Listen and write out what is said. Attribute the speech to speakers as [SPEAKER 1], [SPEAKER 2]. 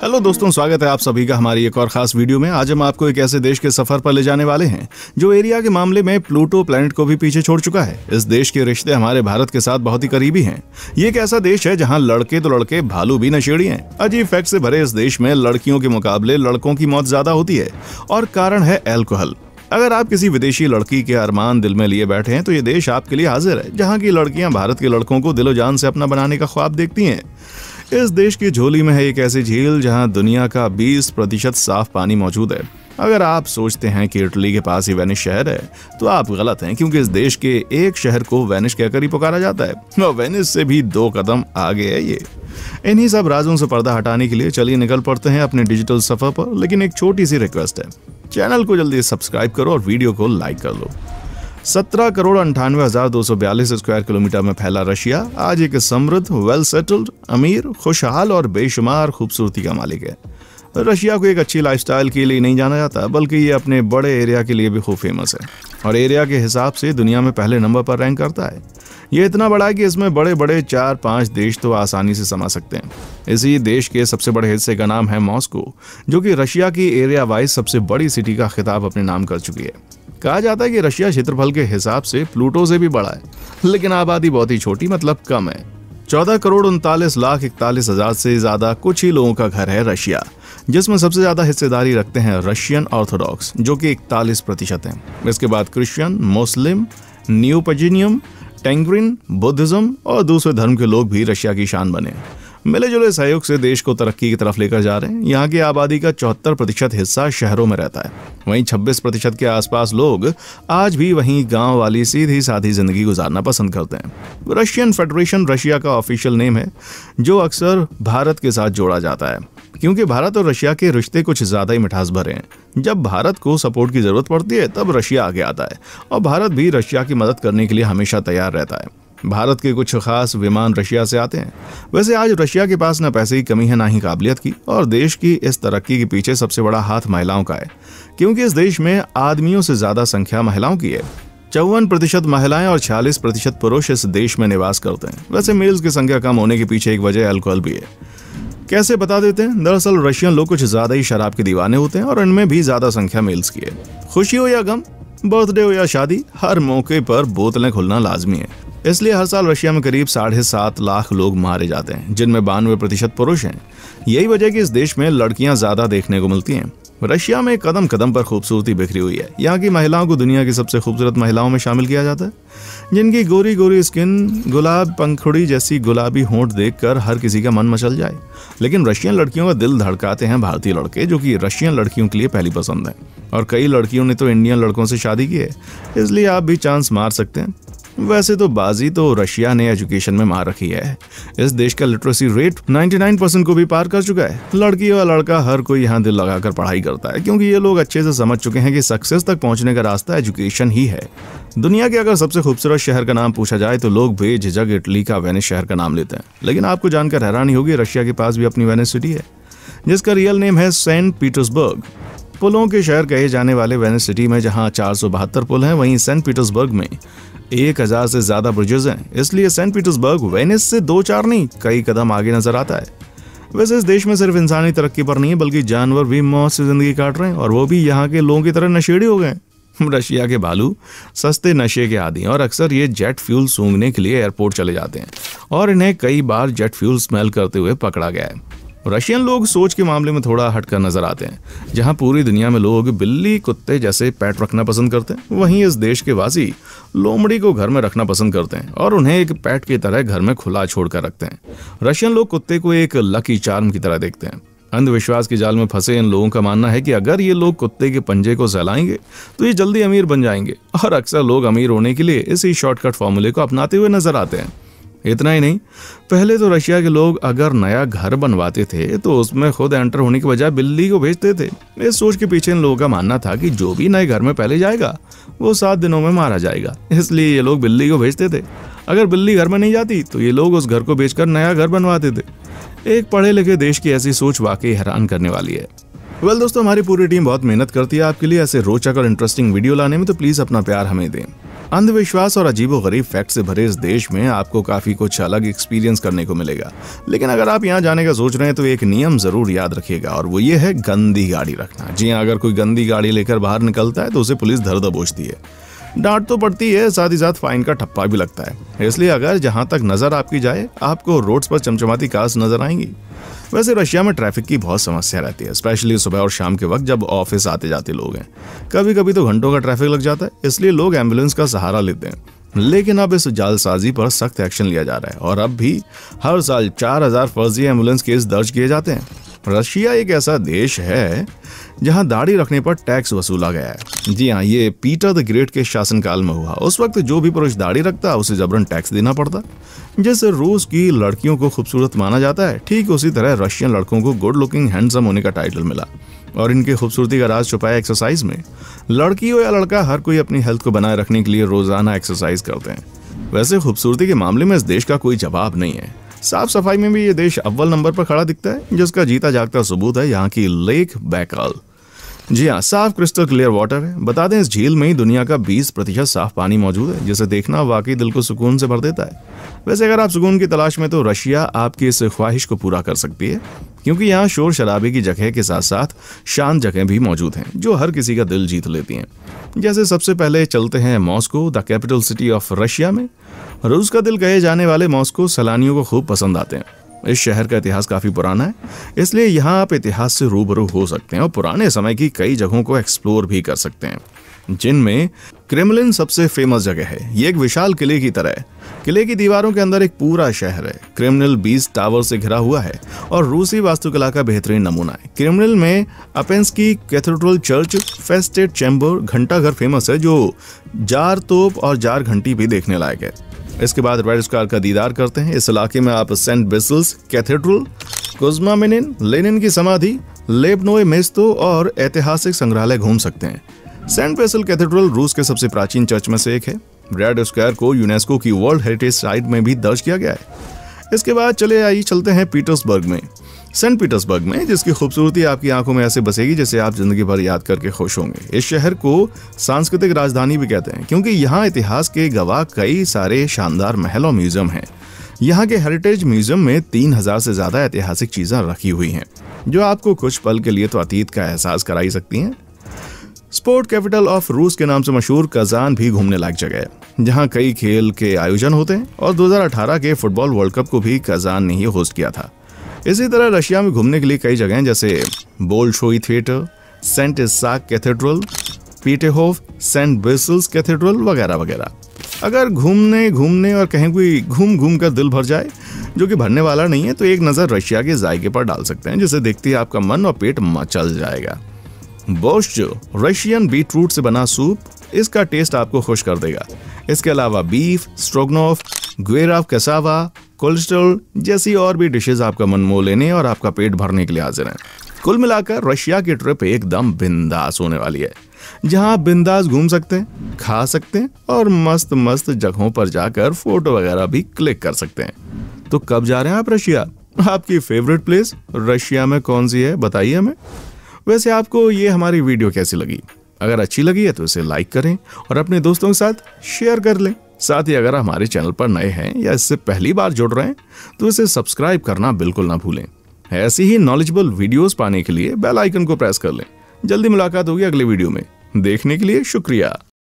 [SPEAKER 1] Hello दोस्तों, स्वागत है आप सभी का हमारी एक और खास वीडियो में। आज हम आपको एक ऐसे देश के सफर पर ले जाने वाले हैं जो एरिया के मामले में प्लूटो प्लैनेट को भी पीछे छोड़ चुका है। इस देश के रिश्ते हमारे भारत के साथ बहुत ही करीबी हैं। ये एक ऐसा देश है जहां लड़के तो लड़के, भालू भी नशेड़ी हैं। अजीब फैक्ट से भरे इस देश में लड़कियों के मुकाबले लड़कों की मौत ज्यादा होती है और कारण है अल्कोहल। अगर आप किसी विदेशी लड़की के अरमान दिल में लिए बैठे हैं तो ये देश आपके लिए हाजिर है, जहाँ की लड़कियां भारत के लड़कों को दिलो जान से अपना बनाने का ख्वाब देखती हैं। इस देश की झोली में है एक ऐसी झील जहां दुनिया का 20% साफ पानी मौजूद है। अगर आप सोचते हैं कि इटली के पास ही वेनिस शहर है तो आप गलत हैं, क्योंकि इस देश के एक शहर को वेनिस कहकर ही पुकारा जाता है और वेनिस से भी 2 कदम आगे है ये। इन्हीं सब राजों से पर्दा हटाने के लिए चलिए निकल पड़ते हैं अपने डिजिटल सफर पर। लेकिन एक छोटी सी रिक्वेस्ट है, चैनल को जल्दी सब्सक्राइब करो और वीडियो को लाइक कर लो। 17,98,242 स्क्वायर किलोमीटर में फैला रशिया आज एक समृद्ध, वेल सेटल्ड, अमीर, खुशहाल और बेशुमार खूबसूरती का मालिक है। रशिया को एक अच्छी लाइफस्टाइल के लिए नहीं जाना जाता, बल्कि ये अपने बड़े एरिया के लिए भी खूब फेमस है और एरिया के हिसाब से दुनिया में पहले नंबर पर रैंक करता है। ये इतना बड़ा है कि इसमें बड़े बड़े 4-5 देश तो आसानी से समा सकते हैं। इसी देश के सबसे बड़े हिस्से का नाम है मॉस्को, जो कि रशिया की एरिया वाइज सबसे बड़ी सिटी का खिताब अपने नाम कर चुकी है। कहा जाता है कि रशिया क्षेत्रफल के हिसाब से प्लूटो से भी बड़ा है, लेकिन आबादी बहुत ही छोटी, मतलब कम है। 14,39,41,000 से ज्यादा कुछ ही लोगों का घर है रशिया, जिसमें सबसे ज्यादा हिस्सेदारी रखते हैं रशियन ऑर्थोडॉक्स, जो कि 41% हैं। इसके बाद क्रिश्चियन, मुस्लिम, न्यूपजिनियम, टेंग्रिन, बुद्धिज्म और दूसरे धर्म के लोग भी रशिया की शान बने। मिले जुले सहयोग से देश को तरक्की की तरफ लेकर जा रहे हैं। यहाँ की आबादी का 74% हिस्सा शहरों में रहता है, वहीं 26% के आसपास लोग आज भी वहीं गांव वाली सीधी साधी जिंदगी गुजारना पसंद करते हैं। रशियन फेडरेशन रशिया का ऑफिशियल नेम है, जो अक्सर भारत के साथ जोड़ा जाता है, क्योंकि भारत और रशिया के रिश्ते कुछ ज्यादा ही मिठास भरे हैं। जब भारत को सपोर्ट की जरूरत पड़ती है तब रशिया आगे आता है और भारत भी रशिया की मदद करने के लिए हमेशा तैयार रहता है। भारत के कुछ खास विमान रशिया से आते हैं। वैसे आज रशिया के पास न पैसे की कमी है, ना ही काबिलियत की, और देश की इस तरक्की के पीछे सबसे बड़ा हाथ महिलाओं का है, क्योंकि इस देश में आदमियों से ज्यादा संख्या महिलाओं की है। 54% महिलाएं और 46% पुरुष इस देश में निवास करते हैं। वैसे मेल्स की संख्या कम होने के पीछे एक वजह अल्कोहल भी है। कैसे बता देते हैं, दरअसल रशियन लोग कुछ ज्यादा ही शराब के दीवाने होते हैं और इनमें भी ज्यादा संख्या मेल्स की है। खुशी हो या गम, बर्थडे हो या शादी, हर मौके पर बोतलें खुलना लाजमी है। इसलिए हर साल रशिया में करीब 7.5 लाख लोग मारे जाते हैं, जिनमें 92% पुरुष हैं। यही वजह है कि इस देश में लड़कियां ज्यादा देखने को मिलती हैं। रशिया में कदम कदम पर खूबसूरती बिखरी हुई है। यहाँ की महिलाओं को दुनिया की सबसे खूबसूरत महिलाओं में शामिल किया जाता है, जिनकी गोरी गोरी स्किन, गुलाब पंखुड़ी जैसी गुलाबी होंठ देखकर हर किसी का मन मचल जाए। लेकिन रशियन लड़कियों का दिल धड़काते हैं भारतीय लड़के, जो कि रशियन लड़कियों के लिए पहली पसंद है। और कई लड़कियों ने तो इंडियन लड़कों से शादी की है, इसलिए आप भी चांस मार सकते हैं। वैसे तो बाजी तो रशिया ने एजुकेशन में मार रखी है। इस देश का लिटरेसी रेट 99% को भी पार कर चुका है। लड़की और लड़का हर कोई यहाँ दिल लगाकर पढ़ाई करता है, क्योंकि ये लोग अच्छे से समझ चुके हैं कि सक्सेस तक पहुंचने का रास्ता एजुकेशन ही है। दुनिया के अगर सबसे खूबसूरत शहर का नाम पूछा जाए तो लोग बेझिझक इटली का वेनिस शहर का नाम लेते हैं। लेकिन आपको जानकर हैरानी होगी, रशिया के पास भी अपनी वेनिस सिटी है, जिसका रियल नेम है सेंट पीटर्सबर्ग। पुलों के शहर कहे जाने वाले वेनिस सिटी में जहां 472 पुल हैं, वहीं सेंट पीटर्सबर्ग में 1000 से ज्यादा ब्रिजेस हैं। इसलिए सेंट पीटर्सबर्ग वेनिस से 2-4 नहीं, कई कदम आगे नजर आता है। वैसे इस देश में सिर्फ इंसानी तरक्की पर नहीं है, बल्कि जानवर भी मौत से जिंदगी काट रहे हैं, और वो भी यहाँ के लोगों की तरह नशेड़ी हो गए। रशिया के भालू सस्ते नशे के आदी हैं और अक्सर ये जेट फ्यूल सूंघने के लिए एयरपोर्ट चले जाते हैं और इन्हें कई बार जेट फ्यूल स्मेल करते हुए पकड़ा गया है। रशियन लोग सोच के मामले में थोड़ा हटकर नजर आते हैं। जहां पूरी दुनिया में लोग बिल्ली, कुत्ते जैसे पेट रखना पसंद करते हैं, वहीं इस देश के वासी लोमड़ी को घर में रखना पसंद करते हैं और उन्हें एक पेट की तरह घर में खुला छोड़कर रखते हैं। रशियन लोग कुत्ते को एक लकी चार्म की तरह देखते हैं। अंधविश्वास के जाल में फंसे इन लोगों का मानना है कि अगर ये लोग कुत्ते के पंजे को सहलाएंगे तो ये जल्दी अमीर बन जाएंगे, और अक्सर लोग अमीर होने के लिए इसी शॉर्टकट फॉर्मूले को अपनाते हुए नजर आते हैं। इतना ही नहीं, पहले तो रशिया के लोग अगर नया घर बनवाते थे तो उसमें खुद एंटर होने के बजाय बिल्ली को भेजते थे। इस सोच के पीछे इन लोगों का मानना था कि जो भी नए घर में पहले जाएगा वो 7 दिनों में मारा जाएगा, इसलिए ये लोग बिल्ली को भेजते थे। अगर बिल्ली घर में नहीं जाती तो ये लोग उस घर को बेचकर नया घर बनवाते थे। एक पढ़े लिखे देश की ऐसी सोच वाकई हैरान करने वाली है। वेल दोस्तों, हमारी पूरी टीम बहुत मेहनत करती है आपके लिए ऐसे रोचक और इंटरेस्टिंग वीडियो लाने में, तो प्लीज अपना प्यार हमें दें। अंधविश्वास और अजीबोगरीब फैक्ट से भरे इस देश में आपको काफी कुछ अलग एक्सपीरियंस करने को मिलेगा। लेकिन अगर आप यहाँ जाने का सोच रहे हैं तो एक नियम जरूर याद रखिएगा, और वो ये है गंदी गाड़ी रखना। जी हाँ, अगर कोई गंदी गाड़ी लेकर बाहर निकलता है तो उसे पुलिस धर दबोचती है, डांट तो पड़ती है, साथ ही साथ फाइन का ठप्पा भी लगता है। इसलिए अगर जहां तक नजर आपकी जाए आपको रोड्स पर चमचमाती कार्स नजर आएंगी। वैसे रशिया में ट्रैफिक की बहुत समस्या रहती है, स्पेशली सुबह और शाम के वक्त जब ऑफिस आते जाते लोग हैं। कभी कभी तो घंटों का ट्रैफिक लग जाता है, इसलिए लोग एम्बुलेंस का सहारा लेते हैं। लेकिन अब इस जालसाजी पर सख्त एक्शन लिया जा रहा है और अब भी हर साल 4000 फर्जी एम्बुलेंस केस दर्ज किए जाते हैं। रशिया एक ऐसा देश है जहां दाढ़ी रखने पर टैक्स वसूला गया है। जी हाँ, ये पीटर द ग्रेट के शासनकाल में हुआ। उस वक्त जो भी पुरुष दाढ़ी रखता उसे जबरन टैक्स देना पड़ता। जैसे रूस की लड़कियों को खूबसूरत माना जाता है, ठीक उसी तरह रशियन लड़कों को गुड लुकिंग हैंडसम होने का टाइटल मिला। और इनकी खूबसूरती का राज छुपाया एक्सरसाइज में। लड़की हो या लड़का, हर कोई अपनी हेल्थ को बनाए रखने के लिए रोजाना एक्सरसाइज करते हैं। वैसे खूबसूरती के मामले में इस देश का कोई जवाब नहीं है। साफ सफाई में भी ये देश अव्वल नंबर पर खड़ा दिखता है, जिसका जीता जागता सबूत है यहाँ की लेक बैकाल। जी हाँ, साफ क्रिस्टल क्लियर वाटर है। बता दें, इस झील में ही दुनिया का 20% साफ पानी मौजूद है, जिसे देखना वाकई दिल को सुकून से भर देता है। वैसे अगर आप सुकून की तलाश में, तो रशिया आपकी इस ख्वाहिश को पूरा कर सकती है, क्योंकि यहाँ शोर शराबे की जगह के साथ साथ शांत जगह भी मौजूद हैं जो हर किसी का दिल जीत लेती हैं। जैसे सबसे पहले चलते हैं Moscow, the capital city of Russia में। रूस का दिल कहे जाने वाले मॉस्को सैलानियों को खूब पसंद आते हैं। इस शहर का इतिहास काफी पुराना है, इसलिए यहाँ आप इतिहास से रूबरू हो सकते हैं और पुराने समय की कई जगहों को एक्सप्लोर भी कर सकते हैं, जिनमें क्रेमलिन सबसे फेमस जगह है। ये एक विशाल किले की तरह है। किले की दीवारों के अंदर एक पूरा शहर है। क्रेमलिन 20 टावर से घिरा हुआ है और रूसी वास्तुकला का बेहतरीन नमूना है। क्रेमलिन में अपेंस्की कैथेड्रल चर्च, फेस्टेड चैम्बर, घंटाघर फेमस है, जो जार तोप और जार घंटी भी देखने लायक है। इसके बाद रेड स्क्वायर का दीदार करते हैं। इस इलाके में आप Saint Basil's cathedral, Kuzma मेनिन, Lenin की समाधि, लेबनोय मेस्तो और ऐतिहासिक संग्रहालय घूम सकते हैं। सेंट बेसिल कैथेड्रल रूस के सबसे प्राचीन चर्च में से एक है। रेड स्क्वायर को यूनेस्को की वर्ल्ड हेरिटेज साइट में भी दर्ज किया गया है। इसके बाद चलते हैं पीटर्सबर्ग में। सेंट पीटर्सबर्ग में, जिसकी खूबसूरती आपकी आंखों में ऐसे बसेगी जैसे आप जिंदगी भर याद करके खुश होंगे। इस शहर को सांस्कृतिक राजधानी भी कहते हैं, क्योंकि यहाँ इतिहास के गवाह कई सारे शानदार महल और म्यूजियम हैं। यहाँ के हेरिटेज म्यूजियम में 3000 से ज्यादा ऐतिहासिक चीजें रखी हुई हैं, जो आपको कुछ पल के लिए तो अतीत का एहसास कराई सकती हैं। स्पोर्ट कैपिटल ऑफ रूस के नाम से मशहूर कजान भी घूमने लायक जगह है, जहां कई खेल के आयोजन होते हैं और 2018 के फुटबॉल वर्ल्ड कप को भी कजान ने ही होस्ट किया था। इसी तरह रशिया में घूमने के लिए कई जगह हैं, जैसे Bolshoi theatre, Saint Isaac cathedral, Peterhof, Saint Basil's cathedral वगैरह वगैरह। अगर घूमने और कहीं कोई घूम कर दिल भर जाए, जो कि भरने वाला नहीं है, तो एक नज़र रशिया के जायके पर डाल सकते हैं, जिसे देखते ही आपका मन और पेट मचल जाएगा। बोर्श, रशियन बीट रूट से बना सूप, इसका टेस्ट आपको खुश कर देगा। इसके अलावा बीफ स्ट्रोगनॉफ, ग्वेराव कैसावा, कोलेस्ट्रॉल जैसी और भी डिशेज आपका मन मोह लेने और आपका पेट भरने के लिए हाजिर हैं। कुल मिलाकर रशिया की ट्रिप एकदम बिंदास होने वाली है, जहां आप बिंदास घूम सकते हैं, खा सकते हैं और मस्त मस्त जगहों पर जाकर फोटो वगैरह भी क्लिक कर सकते हैं। तो कब जा रहे हैं आप रशिया? आपकी फेवरेट प्लेस रशिया में कौन सी है, बताइए हमें। वैसे आपको ये हमारी वीडियो कैसी लगी? अगर अच्छी लगी है तो इसे लाइक करें और अपने दोस्तों के साथ शेयर कर लें। साथ ही अगर हमारे चैनल पर नए हैं या इससे पहली बार जुड़ रहे हैं तो इसे सब्सक्राइब करना बिल्कुल ना भूलें। ऐसी ही नॉलेजेबल वीडियोस पाने के लिए बेल आइकन को प्रेस कर लें। जल्दी मुलाकात होगी अगले वीडियो में। देखने के लिए शुक्रिया।